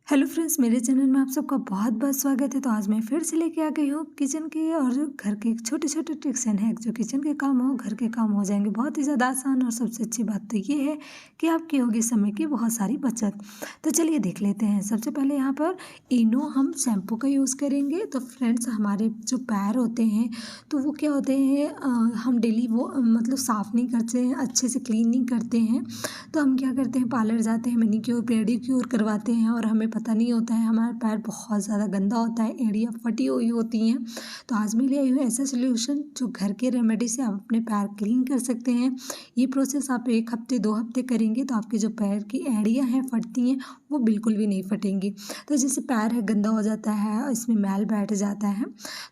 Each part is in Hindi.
हेलो फ्रेंड्स, मेरे चैनल में आप सबका बहुत बहुत स्वागत है। तो आज मैं फिर से लेके आ गई हूँ किचन के और घर के छोटे छोटे ट्रिक्स एंड हैक। जो किचन के काम हो, घर के काम हो जाएंगे बहुत ही ज़्यादा आसान। और सबसे अच्छी बात तो ये है कि आपकी होगी समय की बहुत सारी बचत। तो चलिए देख लेते हैं। सबसे पहले यहाँ पर इनो हम शैम्पू का यूज़ करेंगे। तो फ्रेंड्स, हमारे जो पैर होते हैं तो वो क्या होते हैं, हम डेली वो मतलब साफ़ नहीं करते हैं, अच्छे से क्लीन नहीं करते हैं। तो हम क्या करते हैं, पार्लर जाते हैं, मैनीक्योर पेडिक्योर करवाते हैं और हमें पता नहीं होता है, हमारा पैर बहुत ज़्यादा गंदा होता है, एड़ियाँ फटी हुई होती हैं। तो आज मैं ले आई हूँ ऐसा सोल्यूशन जो घर के रेमेडी से आप अपने पैर क्लीन कर सकते हैं। ये प्रोसेस आप 1 हफ्ते 2 हफ्ते करेंगे तो आपके जो पैर की एड़ियाँ हैं फटती हैं वो बिल्कुल भी नहीं फटेंगी। तो जैसे पैर है गंदा हो जाता है, इसमें मैल बैठ जाता है,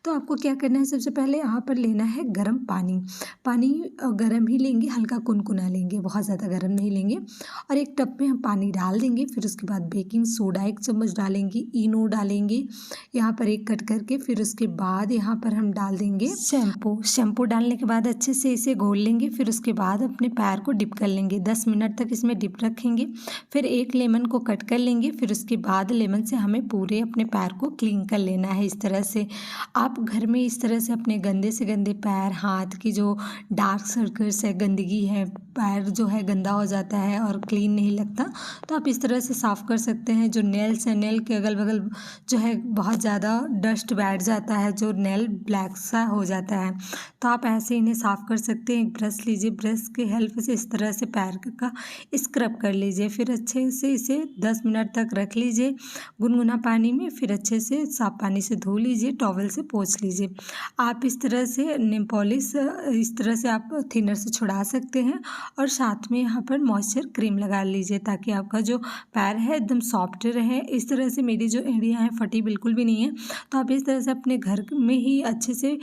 तो आपको क्या करना है, सबसे पहले यहाँ पर लेना है गर्म पानी। पानी गर्म ही लेंगे, हल्का कुनकुना लेंगे, बहुत ज़्यादा गर्म नहीं लेंगे। और एक टब में हम पानी डाल देंगे। फिर उसके बाद बेकिंग सोडा 1 चम्मच डालेंगे, इनो डालेंगे यहाँ पर एक कट करके। फिर उसके बाद यहाँ पर हम डाल देंगे शैम्पू डालने के बाद अच्छे से इसे घोल लेंगे। फिर उसके बाद अपने पैर को डिप कर लेंगे, 10 मिनट तक इसमें डिप रखेंगे। फिर एक लेमन को कट कर लेंगे। फिर उसके बाद लेमन से हमें पूरे अपने पैर को क्लीन कर लेना है। इस तरह से आप घर में इस तरह से अपने गंदे से गंदे पैर, हाथ की जो डार्क सर्कल्स है, गंदगी है, पैर जो है गंदा हो जाता है और क्लीन नहीं लगता, तो आप इस तरह से साफ़ कर सकते हैं। जो नेल्स है, नेल के अगल बगल जो है बहुत ज़्यादा डस्ट बैठ जाता है, जो नेल ब्लैक सा हो जाता है, तो आप ऐसे इन्हें साफ़ कर सकते हैं। एक ब्रश लीजिए, ब्रश की हेल्प से इस तरह से पैर का स्क्रब कर लीजिए। फिर अच्छे से इसे 10 मिनट तक रख लीजिए गुनगुना पानी में। फिर अच्छे से साफ पानी से धो लीजिए, टॉवल से पोंछ लीजिए। आप इस तरह से नेल पॉलिश इस तरह से आप थिनर से छुड़ा सकते हैं। और साथ में यहाँ पर मॉइस्चर क्रीम लगा लीजिए ताकि आपका जो पैर है एकदम सॉफ्ट रहे। इस तरह से मेरी जो एड़ियाँ हैं फटी बिल्कुल भी नहीं है। तो आप इस तरह से अपने घर में ही अच्छे से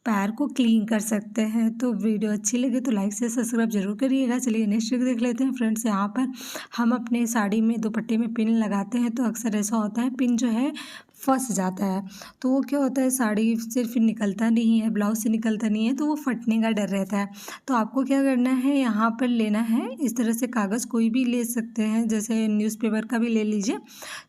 पैर को क्लीन कर सकते हैं। तो वीडियो अच्छी लगे तो लाइक से सब्सक्राइब जरूर करिएगा। चलिए नेक्स्ट ट्रिक देख लेते हैं फ्रेंड्स। यहाँ पर हम अपने साड़ी में दुपट्टे में पिन लगाते हैं तो अक्सर ऐसा होता है पिन जो है फंस जाता है। तो वो क्या होता है, साड़ी से फिर निकलता नहीं है, ब्लाउज से निकलता नहीं है, तो वो फटने का डर रहता है। तो आपको क्या करना है, यहाँ पर लेना है इस तरह से कागज़, कोई भी ले सकते हैं, जैसे न्यूज़पेपर का भी ले लीजिए।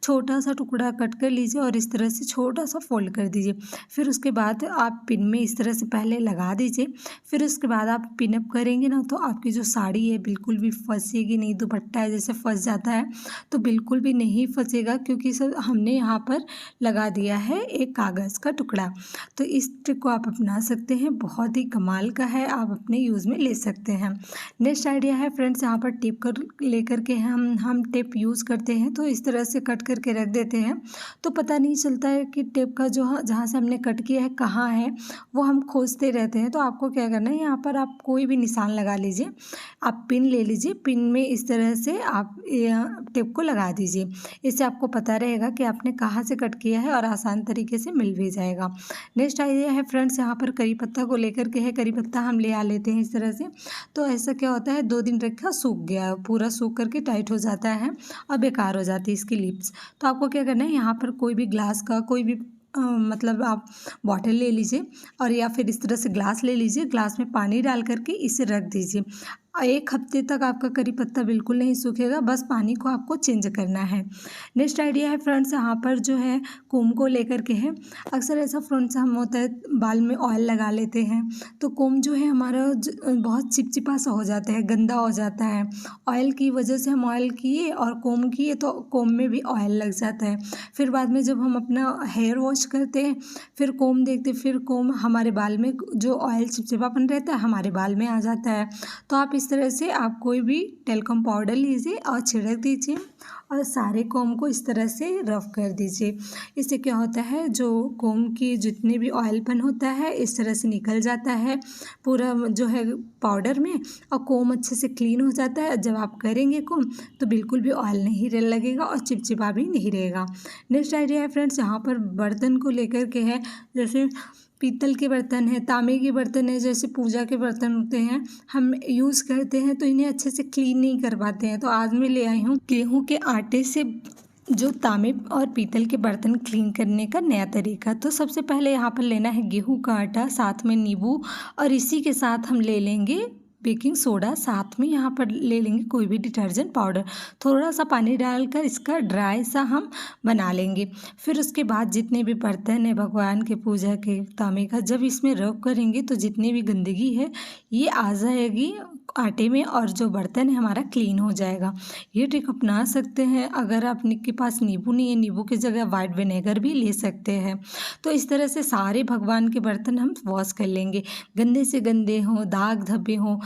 छोटा सा टुकड़ा कट कर लीजिए और इस तरह से छोटा सा फोल्ड कर दीजिए। फिर उसके बाद आप पिन में इस तरह से पहले लगा दीजिए। फिर उसके बाद आप पिन अप करेंगे ना तो आपकी जो साड़ी है बिल्कुल भी फंसेगी नहीं। दुपट्टा है जैसे फंस जाता है तो बिल्कुल भी नहीं फंसेगा, क्योंकि सर हमने यहाँ पर लगा दिया है एक कागज़ का टुकड़ा। तो इस ट्रिक को आप अपना सकते हैं, बहुत ही कमाल का है, आप अपने यूज़ में ले सकते हैं। नेक्स्ट आइडिया है फ्रेंड्स, यहाँ पर टिप कर लेकर के हम टेप यूज़ करते हैं तो इस तरह से कट करके रख देते हैं तो पता नहीं चलता है कि टेप का जो जहाँ से हमने कट किया है कहाँ है, वो हम खोजते रहते हैं। तो आपको क्या करना है, यहाँ पर आप कोई भी निशान लगा लीजिए। आप पिन ले लीजिए, पिन में इस तरह से आप टेप को लगा दीजिए। इससे आपको पता रहेगा कि आपने कहाँ से कट किया है और आसान तरीके से मिल भी जाएगा। नेक्स्ट आइडिया है फ्रेंड्स, यहाँ पर करी पत्ता को लेकर के है। करी पत्ता हम ले आ लेते हैं इस तरह से। तो ऐसा क्या होता है, 2 दिन रखा सूख गया, पूरा सूख करके टाइट हो जाता है और बेकार हो जाती है इसकी लिप्स। तो आपको क्या करना है, यहाँ पर कोई भी ग्लास का कोई भी मतलब आप बॉटल ले लीजिए और या फिर इस तरह से ग्लास ले लीजिए। ग्लास में पानी डाल करके इसे रख दीजिए। 1 हफ्ते तक आपका करी पत्ता बिल्कुल नहीं सूखेगा, बस पानी को आपको चेंज करना है। नेक्स्ट आइडिया है फ्रेंड्स, यहाँ पर जो है कोम को लेकर के है। अक्सर ऐसा फ्रेंड्स हम होता है, बाल में ऑयल लगा लेते हैं तो कोम जो है हमारा बहुत चिपचिपा सा हो जाता है, गंदा हो जाता है। ऑयल की वजह से हम ऑयल किए और कोम किए तो कोम में भी ऑयल लग जाता है। फिर बाद में जब हम अपना हेयर वॉश करते हैं फिर कोम देखते, फिर कोम हमारे बाल में जो ऑयल चिपचिपापन रहता है हमारे बाल में आ जाता है। तो आप इस तरह से आप कोई भी टेल्कम पाउडर लीजिए और छिड़क दीजिए और सारे कोम को इस तरह से रफ कर दीजिए। इससे क्या होता है, जो कोम की जितने भी ऑयलपन होता है इस तरह से निकल जाता है पूरा जो है पाउडर में, और कोम अच्छे से क्लीन हो जाता है। जब आप करेंगे कोम तो बिल्कुल भी ऑयल नहीं लगेगा और चिपचिपा भी नहीं रहेगा। नेक्स्ट आइडिया है फ्रेंड्स, यहाँ पर बर्तन को लेकर के है। जैसे पीतल के बर्तन है, तांबे के बर्तन है, जैसे पूजा के बर्तन होते हैं, हम यूज़ करते हैं तो इन्हें अच्छे से क्लीन नहीं कर पाते हैं। तो आज मैं ले आई हूँ गेहूं के आटे से जो तांबे और पीतल के बर्तन क्लीन करने का नया तरीका। तो सबसे पहले यहाँ पर लेना है गेहूं का आटा, साथ में नींबू, और इसी के साथ हम ले लेंगे बेकिंग सोडा, साथ में यहाँ पर ले लेंगे कोई भी डिटर्जेंट पाउडर। थोड़ा सा पानी डालकर इसका ड्राई सा हम बना लेंगे। फिर उसके बाद जितने भी बर्तन है भगवान के पूजा के तांबे का, जब इसमें रब करेंगे तो जितनी भी गंदगी है ये आ जाएगी आटे में और जो बर्तन है हमारा क्लीन हो जाएगा। ये ट्रिक अपना सकते हैं। अगर आपके पास नींबू नहीं है, नींबू की जगह वाइट विनेगर भी ले सकते हैं। तो इस तरह से सारे भगवान के बर्तन हम वॉश कर लेंगे। गंदे से गंदे हों, दाग धब्बे हों,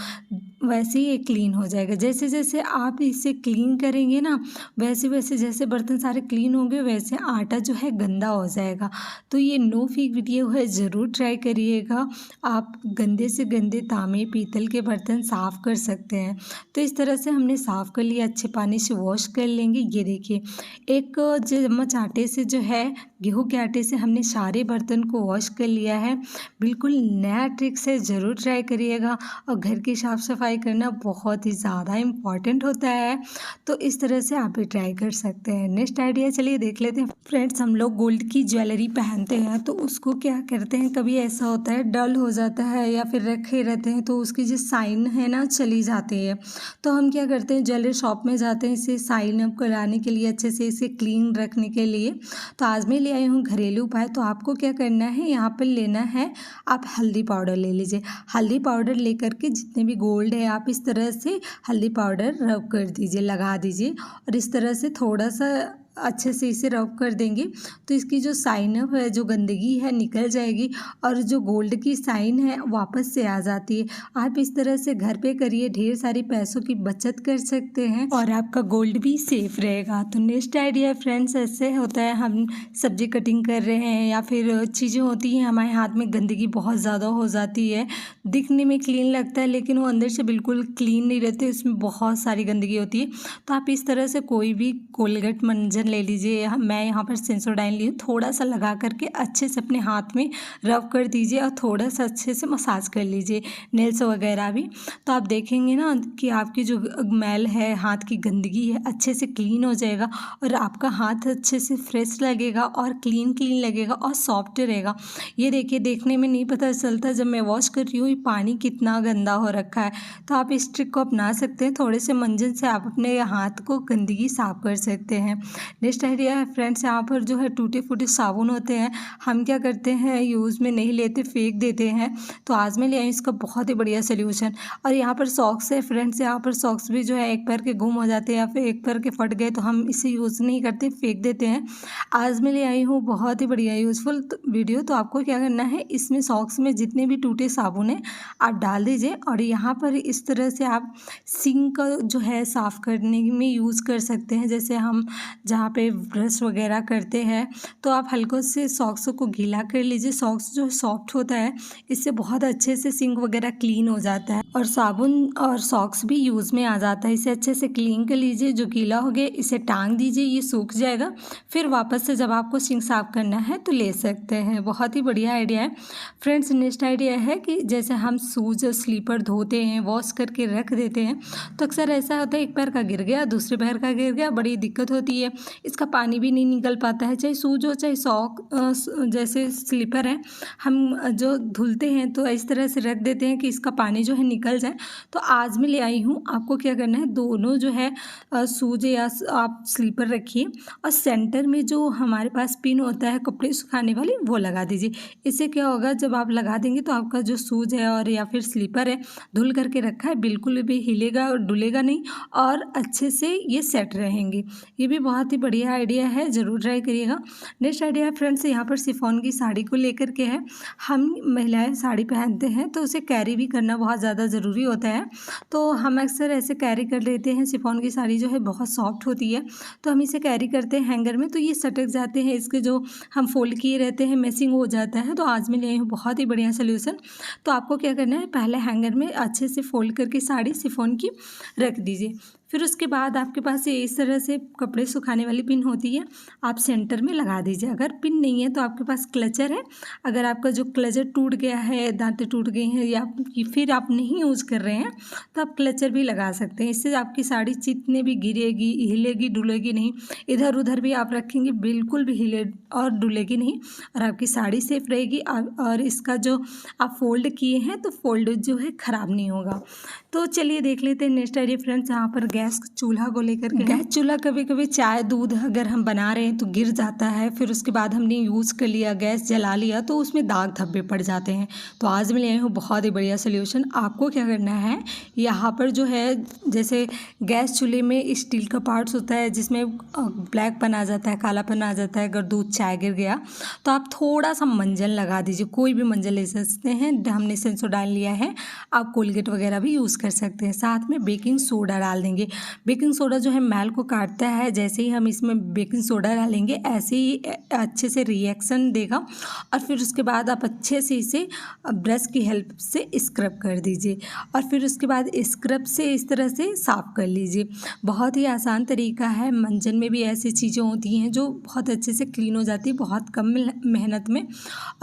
वैसे ही ये क्लीन हो जाएगा। जैसे जैसे आप इसे क्लीन करेंगे ना, वैसे वैसे जैसे बर्तन सारे क्लीन होंगे वैसे आटा जो है गंदा हो जाएगा। तो ये नो फेक वीडियो है, ज़रूर ट्राई करिएगा। आप गंदे से गंदे तांबे पीतल के बर्तन साफ़ कर सकते हैं। तो इस तरह से हमने साफ़ कर लिया, अच्छे पानी से वॉश कर लेंगे। ये देखिए, एक चम्मच आटे से जो है, गेहूं के आटे से हमने सारे बर्तन को वॉश कर लिया है। बिल्कुल नया ट्रिक से ज़रूर ट्राई करिएगा। और घर की साफ़ सफाई करना बहुत ही ज़्यादा इम्पॉर्टेंट होता है, तो इस तरह से आप भी ट्राई कर सकते हैं। नेक्स्ट आइडिया चलिए देख लेते हैं। फ्रेंड्स, हम लोग गोल्ड की ज्वेलरी पहनते हैं तो उसको क्या करते हैं, कभी ऐसा होता है डल हो जाता है या फिर रखे रहते हैं तो उसकी जो साइन है ना चली जाती है। तो हम क्या करते हैं, ज्वेलरी शॉप में जाते हैं इसे साइन अप कराने के लिए, अच्छे से इसे क्लीन रखने के लिए। तो आज मैं ले आई हूँ घरेलू उपाय। तो आपको क्या करना है, यहाँ पर लेना है, आप हल्दी पाउडर ले लीजिए। हल्दी पाउडर लेकर के जितने भी गोल्ड है आप इस तरह से हल्दी पाउडर रब कर दीजिए, लगा दीजिए। और इस तरह से थोड़ा सा अच्छे से इसे रब कर देंगे तो इसकी जो साइन अप है, जो गंदगी है निकल जाएगी और जो गोल्ड की साइन है वापस से आ जाती है। आप इस तरह से घर पे करिए, ढेर सारी पैसों की बचत कर सकते हैं और आपका गोल्ड भी सेफ रहेगा। तो नेक्स्ट आइडिया फ्रेंड्स ऐसे होता है, हम सब्जी कटिंग कर रहे हैं या फिर चीज़ें होती हैं हमारे हाथ में, गंदगी बहुत ज़्यादा हो जाती है। दिखने में क्लीन लगता है लेकिन वो अंदर से बिल्कुल क्लीन नहीं रहते, उसमें बहुत सारी गंदगी होती है। तो आप इस तरह से कोई भी कोलगेट मंजन ले लीजिए। मैं यहाँ पर सेंसोडाइन ली हूँ, थोड़ा सा लगा करके अच्छे से अपने हाथ में रब कर दीजिए और थोड़ा सा अच्छे से मसाज कर लीजिए, नेल्स वगैरह भी। तो आप देखेंगे ना कि आपकी जो मैल है, हाथ की गंदगी है, अच्छे से क्लीन हो जाएगा और आपका हाथ अच्छे से फ्रेश लगेगा और क्लीन लगेगा और सॉफ्ट रहेगा। ये देखिए, देखने में नहीं पता चलता जब मैं वॉश कर रही हूँ पानी कितना गंदा हो रखा है। तो आप इस ट्रिक को अपना सकते हैं, थोड़े से मंजन से आप अपने हाथ को गंदगी साफ कर सकते हैं। नेक्स्ट आइडिया है फ्रेंड्स, यहाँ पर जो है टूटे फूटे साबुन होते हैं, हम क्या करते हैं यूज़ में नहीं लेते, फेंक देते हैं। तो आज मैं ले आई इसका बहुत ही बढ़िया सोल्यूशन। और यहाँ पर सॉक्स है फ्रेंड्स, यहाँ पर सॉक्स भी जो है एक पैर के गुम हो जाते हैं या फिर एक पैर के फट गए तो हम इसे यूज़ नहीं करते, फेंक देते हैं। आज मैं ले आई हूँ बहुत ही बढ़िया यूज़फुल वीडियो। तो आपको क्या करना है, इसमें सॉक्स में जितने भी टूटे साबुन है आप डाल दीजिए और यहाँ पर इस तरह से आप सिंक जो है साफ़ करने में यूज़ कर सकते हैं। जैसे हम जहाँ पे ब्रश वगैरह करते हैं तो आप हल्के से सॉक्स को गीला कर लीजिए। सॉक्स जो सॉफ्ट होता है इससे बहुत अच्छे से सिंक वगैरह क्लीन हो जाता है और साबुन और सॉक्स भी यूज़ में आ जाता है। इसे अच्छे से क्लीन कर लीजिए। जो गीला हो गया इसे टांग दीजिए, ये सूख जाएगा। फिर वापस से जब आपको सिंक साफ करना है तो ले सकते हैं। बहुत ही बढ़िया आइडिया है फ्रेंड्स। नेक्स्ट आइडिया है कि जैसे हम शूज़ और स्लीपर धोते हैं, वॉश करके रख देते हैं, तो अक्सर ऐसा होता है एक पैर का गिर गया, दूसरे पैर का गिर गया, बड़ी दिक्कत होती है। इसका पानी भी नहीं निकल पाता है, चाहे शूज हो चाहे सॉक जैसे स्लीपर है, हम जो धुलते हैं तो इस तरह से रख देते हैं कि इसका पानी जो है निकल जाए। तो आज मैं ले आई हूँ, आपको क्या करना है, दोनों जो है शूज या आप स्लीपर रखिए और सेंटर में जो हमारे पास पिन होता है कपड़े सुखाने वाली वो लगा दीजिए। इससे क्या होगा, जब आप लगा देंगे तो आपका जो शूज है और या फिर स्लीपर है धुल करके रखा है बिल्कुल भी हिलेगा और डुलेगा नहीं और अच्छे से ये सेट रहेंगे। ये भी बहुत ही बढ़िया आइडिया है, ज़रूर ट्राई करिएगा। नेक्स्ट आइडिया फ्रेंड्स, यहाँ पर शिफॉन की साड़ी को लेकर के है। हम महिलाएं साड़ी पहनते हैं तो उसे कैरी भी करना बहुत ज़्यादा ज़रूरी होता है। तो हम अक्सर ऐसे कैरी कर लेते हैं। शिफॉन की साड़ी जो है बहुत सॉफ्ट होती है तो हम इसे कैरी करते हैं हैंगर में, तो ये सटक जाते हैं, इसके जो हम फोल्ड किए रहते हैं मैसिंग हो जाता है। तो आज मैं ले आई हूँ बहुत ही बढ़िया सोल्यूशन। तो आपको क्या करना है, पहले हैंगर में अच्छे से फोल्ड करके साड़ी शिफॉन की रख दीजिए। फिर उसके बाद आपके पास ये इस तरह से कपड़े सुखाने वाली पिन होती है, आप सेंटर में लगा दीजिए। अगर पिन नहीं है तो आपके पास क्लचर है, अगर आपका जो क्लचर टूट गया है, दांतें टूट गई हैं या फिर आप नहीं यूज़ कर रहे हैं तो आप क्लचर भी लगा सकते हैं। इससे आपकी साड़ी जितने भी गिरेगी, हिलेगी डुलेगी नहीं, इधर उधर भी आप रखेंगे बिल्कुल भी हिले और डुलेगी नहीं और आपकी साड़ी सेफ रहेगी। और इसका जो आप फोल्ड किए हैं तो फोल्ड जो है ख़राब नहीं होगा। तो चलिए देख लेते हैं नेक्स्ट आइडिया फ्रेंड्स। यहाँ पर गैस चूल्हा को लेकर के, गैस चूल्हा कभी कभी चाय दूध अगर हम बना रहे हैं तो गिर जाता है, फिर उसके बाद हमने यूज़ कर लिया, गैस जला लिया तो उसमें दाग धब्बे पड़ जाते हैं। तो आज मैं ले आई हूँ बहुत ही बढ़िया सोल्यूशन। आपको क्या करना है, यहाँ पर जो है जैसे गैस चूल्हे में स्टील का पार्ट्स होता है जिसमें ब्लैकपन आ जाता है, कालापन आ जाता है अगर दूध चाय गिर गया, तो आप थोड़ा सा मंजन लगा दीजिए, कोई भी मंजन ले सकते हैं। हमने सेंसोडाइन लिया है, आप कोलगेट वगैरह भी यूज़ कर सकते हैं। साथ में बेकिंग सोडा डाल देंगे। बेकिंग सोडा जो है मैल को काटता है, जैसे ही हम इसमें बेकिंग सोडा डालेंगे ऐसे ही अच्छे से रिएक्शन देगा और फिर उसके बाद आप अच्छे से इसे ब्रश की हेल्प से स्क्रब कर दीजिए और फिर उसके बाद स्क्रब से इस तरह से साफ़ कर लीजिए। बहुत ही आसान तरीका है। मंजन में भी ऐसी चीज़ें होती हैं जो बहुत अच्छे से क्लीन हो जाती है बहुत कम मेहनत में,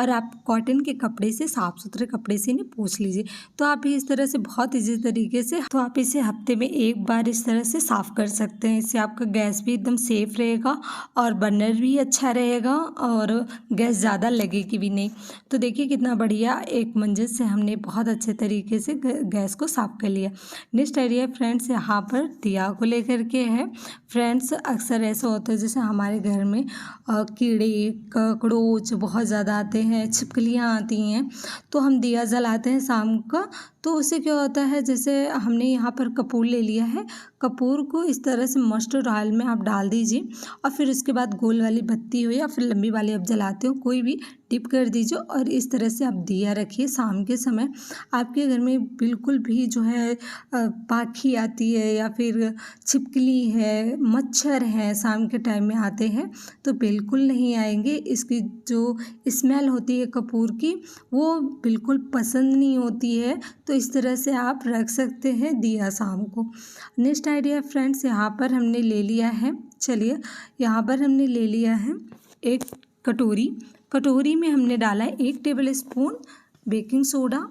और आप कॉटन के कपड़े से, साफ़ सुथरे कपड़े से इन्हें पोंछ लीजिए। तो आप भी इस तरह से बहुत ईजी तरीके से, तो आप इसे हफ्ते में एक बार इस तरह से साफ़ कर सकते हैं। इससे आपका गैस भी एकदम सेफ रहेगा और बर्नर भी अच्छा रहेगा और गैस ज़्यादा लगेगी भी नहीं। तो देखिए कितना बढ़िया एक मंजन से हमने बहुत अच्छे तरीके से गैस को साफ़ कर लिया। नेक्स्ट आइडिया फ्रेंड्स यहाँ पर दिया को लेकर के है। फ्रेंड्स अक्सर ऐसा होता है जैसे हमारे घर में कीड़े ककड़ोच बहुत ज़्यादा आते हैं, छिपकलियाँ आती हैं, तो हम दिया जलाते हैं शाम का, तो उससे क्या होता है, जैसे हमने यहाँ पर कपूर ले लिया है, कपूर को इस तरह से मस्टर्ड ऑयल में आप डाल दीजिए और फिर उसके बाद गोल वाली बत्ती हो या फिर लंबी वाली आप जलाते हो कोई भी, टिप कर दीजिए और इस तरह से आप दिया रखिए। शाम के समय आपके घर में बिल्कुल भी जो है पाखी आती है या फिर छिपकली है, मच्छर है, शाम के टाइम में आते हैं तो बिल्कुल नहीं आएंगे। इसकी जो स्मेल होती है कपूर की वो बिल्कुल पसंद नहीं होती है। तो इस तरह से आप रख सकते हैं दिया शाम को। नेक्स्ट आइडिया फ्रेंड्स यहाँ पर हमने ले लिया है, चलिए यहाँ पर हमने ले लिया है एक कटोरी में हमने डाला है 1 table spoon baking soda,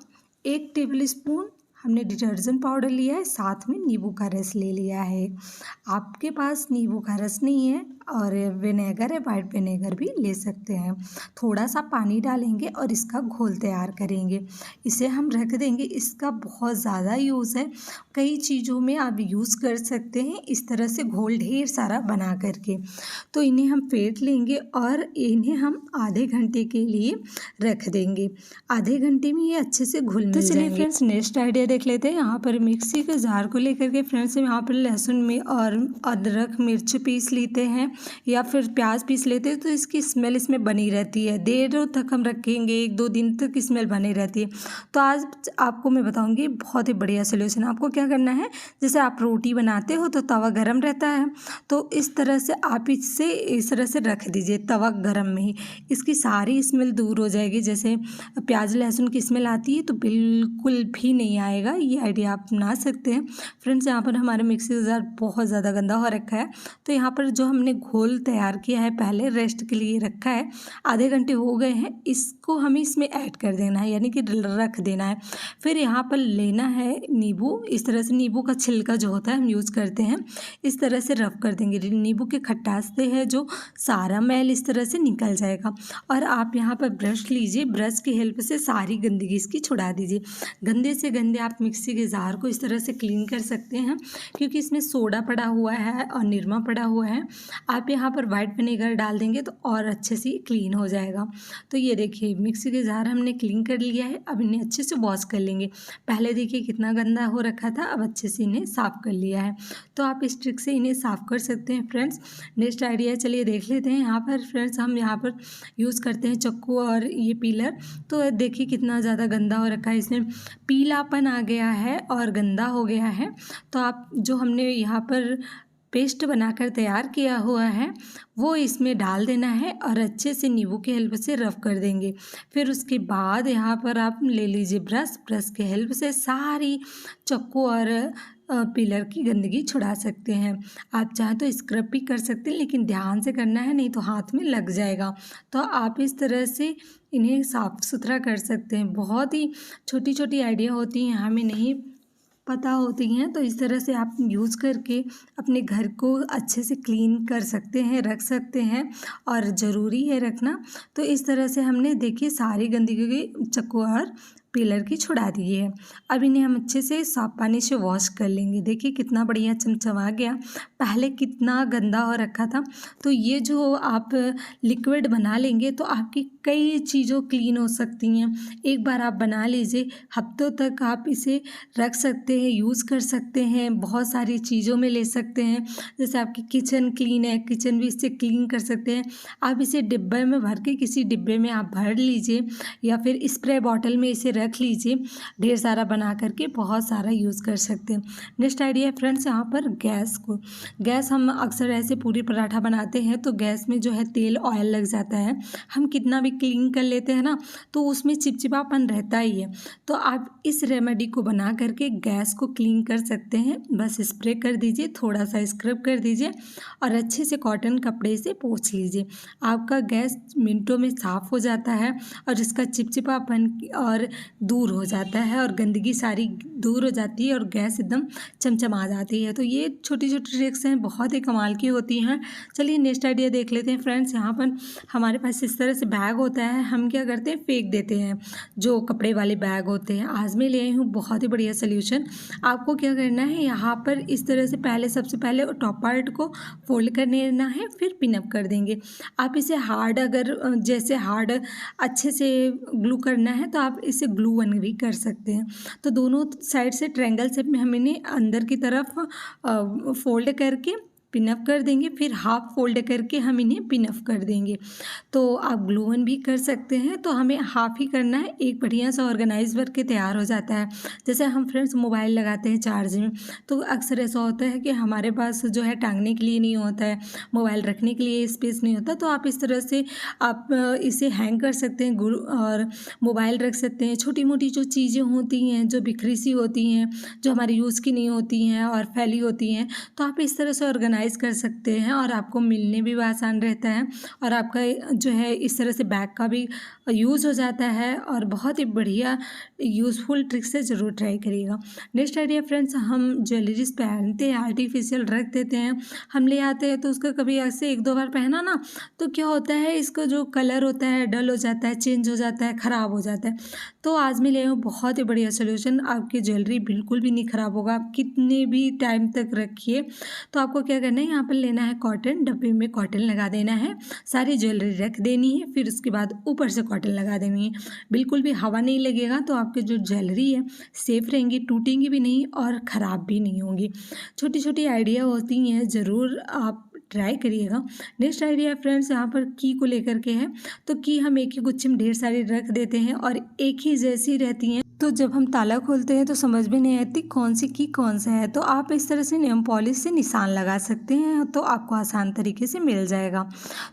1 table spoon हमने डिटर्जेंट पाउडर लिया है, साथ में नींबू का रस ले लिया है। आपके पास नींबू का रस नहीं है और विनेगर है, वाइट विनेगर भी ले सकते हैं। थोड़ा सा पानी डालेंगे और इसका घोल तैयार करेंगे, इसे हम रख देंगे। इसका बहुत ज़्यादा यूज़ है, कई चीज़ों में आप यूज़ कर सकते हैं इस तरह से घोल ढेर सारा बना करके। तो इन्हें हम फेंट लेंगे और इन्हें हम आधे घंटे के लिए रख देंगे। आधे घंटे में ये अच्छे से घुल मिल जाएंगे। चलिए फ्रेंड्स नेक्स्ट आइडिया देख लेते हैं। यहाँ पर मिक्सी के जार को लेकर के फ्रेंड्स यहाँ पर लहसुन में और अदरक मिर्च पीस लेते हैं या फिर प्याज पीस लेते हैं, तो इसकी स्मेल इसमें बनी रहती है। देर तक हम रखेंगे, 1-2 दिन तक स्मेल बनी रहती है। तो आज आपको मैं बताऊंगी बहुत ही बढ़िया सोल्यूशन। आपको क्या करना है, जैसे आप रोटी बनाते हो तो तवा गरम रहता है, तो इस तरह से आप इसे इस तरह से रख दीजिए तवा गरम में ही, इसकी सारी स्मेल दूर हो जाएगी। जैसे प्याज लहसुन की स्मेल आती है तो बिल्कुल भी नहीं आएगा। ये आइडिया आप अपना सकते हैं। फ्रेंड्स यहाँ पर हमारा मिक्सी जार बहुत ज़्यादा गंदा हो रखा है, तो यहाँ पर जो हमने घोल तैयार किया है पहले रेस्ट के लिए रखा है, आधे घंटे हो गए हैं, इसको हमें इसमें ऐड कर देना है, यानी कि रख देना है। फिर यहाँ पर लेना है नींबू, इस तरह से नींबू का छिलका जो होता है हम यूज़ करते हैं, इस तरह से रब कर देंगे। नींबू के खट्टास से है जो सारा मैल इस तरह से निकल जाएगा। और आप यहाँ पर ब्रश लीजिए, ब्रश की हेल्प से सारी गंदगी इसकी छुड़ा दीजिए। गंदे से गंदे आप मिक्सी के जार को इस तरह से क्लीन कर सकते हैं, क्योंकि इसमें सोडा पड़ा हुआ है और निरमा पड़ा हुआ है। आप यहाँ पर वाइट विनेगर डाल देंगे तो और अच्छे से क्लीन हो जाएगा। तो ये देखिए मिक्सी के जार हमने क्लीन कर लिया है। अब इन्हें अच्छे से वॉश कर लेंगे। पहले देखिए कितना गंदा हो रखा था, अब अच्छे से इन्हें साफ़ कर लिया है। तो आप इस ट्रिक से इन्हें साफ़ कर सकते हैं फ्रेंड्स। नेक्स्ट आइडिया चलिए देख लेते हैं। यहाँ पर फ्रेंड्स हम यहाँ पर यूज़ करते हैं चक्कू और ये पीलर। तो देखिए कितना ज़्यादा गंदा हो रखा है, इसमें पीलापन आ गया है और गंदा हो गया है। तो आप जो हमने यहाँ पर पेस्ट बनाकर तैयार किया हुआ है वो इसमें डाल देना है और अच्छे से नींबू की हेल्प से रफ कर देंगे। फिर उसके बाद यहाँ पर आप ले लीजिए ब्रश की हेल्प से सारी चक्कू और पिलर की गंदगी छुड़ा सकते हैं। आप चाहें तो स्क्रब भी कर सकते हैं, लेकिन ध्यान से करना है, नहीं तो हाथ में लग जाएगा। तो आप इस तरह से इन्हें साफ़ सुथरा कर सकते हैं। बहुत ही छोटी छोटी आइडिया होती हैं, हमें नहीं पता होती हैं, तो इस तरह से आप यूज़ करके अपने घर को अच्छे से क्लीन कर सकते हैं, रख सकते हैं, और ज़रूरी है रखना। तो इस तरह से हमने देखिए सारी गंदगी चक्कू और पिलर की छुड़ा दी है। अब इन्हें हम अच्छे से साफ पानी से वॉश कर लेंगे। देखिए कितना बढ़िया चमचमा गया, पहले कितना गंदा हो रखा था। तो ये जो आप लिक्विड बना लेंगे तो आपकी कई चीज़ों क्लीन हो सकती हैं। एक बार आप बना लीजिए, हफ्तों तक आप इसे रख सकते हैं, यूज़ कर सकते हैं, बहुत सारी चीज़ों में ले सकते हैं। जैसे आपकी किचन क्लीन है, किचन भी इससे क्लीन कर सकते हैं। आप इसे डिब्बे में भर के, किसी डिब्बे में आप भर लीजिए, या फिर स्प्रे बॉटल में इसे रख लीजिए। ढेर सारा बना करके बहुत सारा यूज़ कर सकते हैं। नेक्स्ट आइडिया है फ्रेंड्स, यहाँ पर गैस हम अक्सर ऐसे पूरी पराठा बनाते हैं तो गैस में जो है तेल ऑयल लग जाता है। हम कितना भी क्लीन कर लेते हैं ना, तो उसमें चिपचिपापन रहता ही है। तो आप इस रेमेडी को बना करके गैस को क्लीन कर सकते हैं। बस स्प्रे कर दीजिए, थोड़ा सा स्क्रब कर दीजिए और अच्छे से कॉटन कपड़े से पोंछ लीजिए। आपका गैस मिनटों में साफ़ हो जाता है और इसका चिपचिपापन और दूर हो जाता है, और गंदगी सारी दूर हो जाती है और गैस एकदम चमचमा जाती है। तो ये छोटी छोटी ट्रिक्स हैं, बहुत ही कमाल की होती हैं। चलिए नेक्स्ट आइडिया देख लेते हैं फ्रेंड्स। यहाँ पर हमारे पास इस तरह से बैग होता है, हम क्या करते हैं फेंक देते हैं, जो कपड़े वाले बैग होते हैं। आज मैं ले आई हूँ बहुत ही बढ़िया सोल्यूशन। आपको क्या करना है, यहाँ पर इस तरह से सबसे पहले टॉप पार्ट को फोल्ड कर लेना है, फिर पिनअप कर देंगे। आप इसे हार्ड, अगर जैसे हार्ड अच्छे से ग्लू करना है तो आप इसे ग्लू वन भी कर सकते हैं। तो दोनों साइड से ट्रायंगल शेप में हम इन्हें अंदर की तरफ फोल्ड करके पिनअप कर देंगे, फिर हाफ फोल्ड करके हम इन्हें पिनअप कर देंगे। तो आप ग्लू वन भी कर सकते हैं। तो हमें हाफ ही करना है, एक बढ़िया सा ऑर्गेनाइज करके तैयार हो जाता है। जैसे हम फ्रेंड्स मोबाइल लगाते हैं चार्ज में, तो अक्सर ऐसा होता है कि हमारे पास जो है टांगने के लिए नहीं होता है, मोबाइल रखने के लिए स्पेस नहीं होता। तो आप इस तरह से आप इसे हैंग कर सकते हैं और मोबाइल रख सकते हैं। छोटी मोटी जो चीज़ें होती हैं, जो बिखरी सी होती हैं, जो हमारे यूज़ की नहीं होती हैं और फैली होती हैं, तो आप इस तरह से ऑर्गेनाइज कर सकते हैं और आपको मिलने भी आसान रहता है, और आपका जो है इस तरह से बैग का भी यूज़ हो जाता है। और बहुत ही बढ़िया यूज़फुल ट्रिक से ज़रूर ट्राई करिएगा। नेक्स्ट आइडिया फ्रेंड्स, हम ज्वेलरीज पहनते हैं, आर्टिफिशियल रख देते हैं, हम ले आते हैं, तो उसका कभी ऐसे एक दो बार पहना ना, तो क्या होता है, इसका जो कलर होता है डल हो जाता है, चेंज हो जाता है, ख़राब हो जाता है। तो आज मैं ले आई हूँ बहुत ही बढ़िया सोल्यूशन, आपकी ज्वेलरी बिल्कुल भी नहीं ख़राब होगा, आप कितने भी टाइम तक रखिए। तो आपको क्या करना है, यहाँ पर लेना है कॉटन, डब्बे में कॉटन लगा देना है, सारी ज्वेलरी रख देनी है, फिर उसके बाद ऊपर से कॉटन लगा देनी है। बिल्कुल भी हवा नहीं लगेगा, तो आपकी जो ज्वेलरी है सेफ रहेंगी, टूटेंगी भी नहीं और ख़राब भी नहीं होंगी। छोटी छोटी आइडिया होती हैं, ज़रूर आप ट्राई करिएगा। नेक्स्ट आइडिया फ्रेंड्स, यहाँ पर की को लेकर के है। तो की हम एक ही गुच्छे में ढेर सारी रख देते हैं और एक ही जैसी रहती हैं, तो जब हम ताला खोलते हैं तो समझ में नहीं आती कौन सी की कौन सा है। तो आप इस तरह से नेल पॉलिश से निशान लगा सकते हैं, तो आपको आसान तरीके से मिल जाएगा।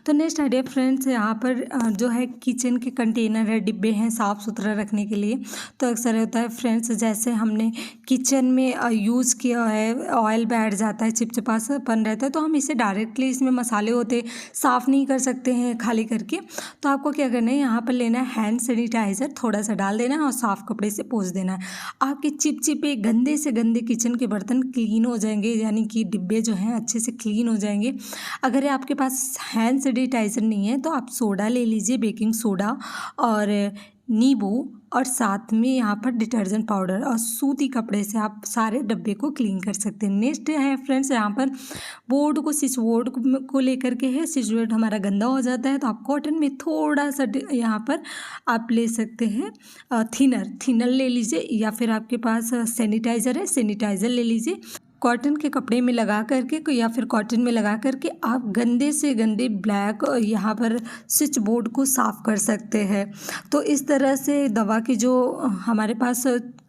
तो नेक्स्ट आइडिया फ्रेंड्स, यहाँ पर जो है किचन के कंटेनर है, डिब्बे हैं साफ़ सुथरा रखने के लिए। तो अक्सर होता है फ्रेंड्स, जैसे हमने किचन में यूज़ किया है, ऑयल बैठ जाता है, चिपचिपापन रहता है, तो हम इसे डायरेक्टली, इसमें मसाले होते, साफ़ नहीं कर सकते हैं खाली करके। तो आपको क्या करना है, यहाँ पर लेना है हैंड सैनिटाइज़र, थोड़ा सा डाल देना है और साफ़ कपड़े से पोंछ देना है। आपके चिपचिपे गंदे से गंदे किचन के बर्तन क्लीन हो जाएंगे, यानी कि डिब्बे जो हैं अच्छे से क्लीन हो जाएंगे। अगर आपके पास हैंड सैनिटाइज़र नहीं है तो आप सोडा ले लीजिए, बेकिंग सोडा और नींबू, और साथ में यहाँ पर डिटर्जेंट पाउडर और सूती कपड़े से आप सारे डब्बे को क्लीन कर सकते हैं। नेक्स्ट है फ्रेंड्स, यहाँ पर बोर्ड को, स्विच बोर्ड को लेकर के है। स्विच बोर्ड हमारा गंदा हो जाता है, तो आप कॉटन में थोड़ा सा यहाँ पर आप ले सकते हैं थिनर ले लीजिए, या फिर आपके पास सैनिटाइज़र है, सैनिटाइज़र ले लीजिए। कॉटन के कपड़े में लगा करके या फिर कॉटन में लगा करके आप गंदे से गंदे ब्लैक यहाँ पर स्विच बोर्ड को साफ़ कर सकते हैं। तो इस तरह से दवा की जो हमारे पास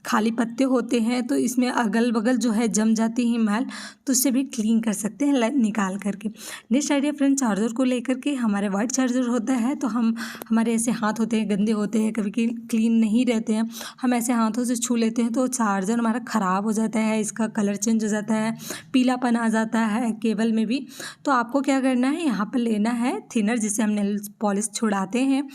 खाली पत्ते होते हैं तो इसमें अगल बगल जो है जम जाती है मैल, तो उससे भी क्लीन कर सकते हैं निकाल करके। नेक्स्ट आइडिया फ्रेंड, चार्जर को लेकर के हमारे वाइट चार्जर होता है तो हमारे ऐसे हाथ होते हैं, गंदे होते हैं, कभी क्लीन नहीं रहते हैं, हम ऐसे हाथों से छू लेते हैं तो चार्जर हमारा ख़राब हो जाता है, इसका कलर चेंज हो जाता है, पीलापन आ जाता है केबल में भी। तो आपको क्या करना है, यहाँ पर लेना है थिनर जिससे हम नेल पॉलिश छुड़ाते हैं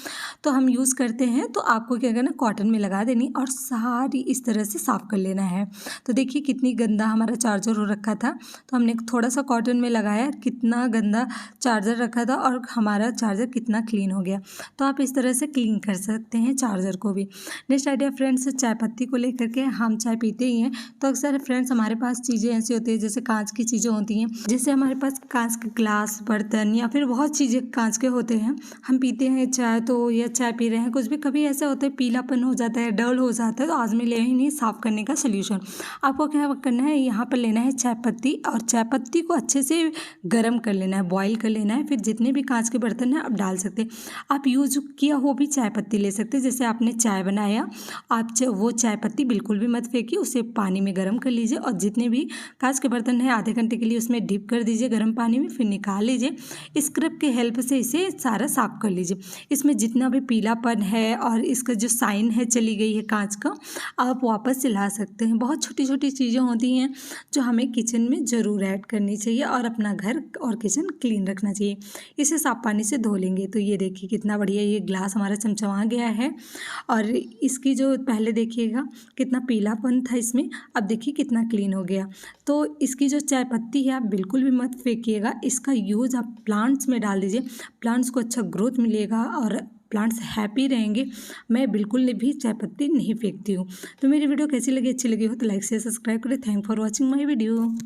तो हम यूज़ करते हैं। तो आपको क्या करना, कॉटन में लगा देनी और सारी इस तरह से साफ़ कर लेना है। तो देखिए कितनी गंदा हमारा चार्जर हो रखा था, तो हमने थोड़ा सा कॉटन में लगाया, कितना गंदा चार्जर रखा था और हमारा चार्जर कितना क्लीन हो गया। तो आप इस तरह से क्लीन कर सकते हैं चार्जर को भी। नेक्स्ट आइडिया फ्रेंड्स, चाय पत्ती को लेकर के हम चाय पीते ही हैं तो अक्सर फ्रेंड्स हमारे पास चीज़ें ऐसी होती है जैसे कांच की चीज़ें होती हैं, जैसे हमारे पास कांच के ग्लास, बर्तन या फिर बहुत चीज़ें कांच के होते हैं, हम पीते हैं चाय तो या चाय पी रहे हैं कुछ भी, कभी ऐसा होता है पीलापन हो जाता है, डल हो जाता है, तो आज मैं ले ही नहीं साफ़ करने का सोल्यूशन। आपको क्या करना है, यहाँ पर लेना है चाय पत्ती और चाय पत्ती को अच्छे से गर्म कर लेना है, बॉईल कर लेना है। फिर जितने भी कांच के बर्तन हैं आप डाल सकते हैं, आप यूज किया हो भी चाय पत्ती ले सकते हैं। जैसे आपने चाय बनाया, आप वो चाय पत्ती बिल्कुल भी मत फेंकिए, उसे पानी में गर्म कर लीजिए और जितने भी कांच के बर्तन हैं आधे घंटे के लिए उसमें डिप कर दीजिए गर्म पानी में, फिर निकाल लीजिए। स्क्रब के हेल्प से इसे सारा साफ कर लीजिए। इसमें जितना भी पीलापन है और इसका जो साइन है चली गई है कांच का, आप वापस से ला सकते हैं। बहुत छोटी छोटी चीज़ें होती हैं जो हमें किचन में ज़रूर ऐड करनी चाहिए और अपना घर और किचन क्लीन रखना चाहिए। इसे साफ पानी से धो लेंगे तो ये देखिए कितना बढ़िया ये ग्लास हमारा चमचमा गया है। और इसकी जो पहले देखिएगा कितना पीलापन था इसमें, अब देखिए कितना क्लीन हो गया। तो इसकी जो चाय पत्ती है आप बिल्कुल भी मत फेंकिएगा, इसका यूज़ आप प्लांट्स में डाल दीजिए, प्लांट्स को अच्छा ग्रोथ मिलेगा और प्लांट्स हैप्पी रहेंगे। मैं बिल्कुल भी चाय पत्ती नहीं फेंकती हूँ। तो मेरी वीडियो कैसी लगी, अच्छी लगी हो तो लाइक शेयर सब्सक्राइब करें। Thank for watching my video.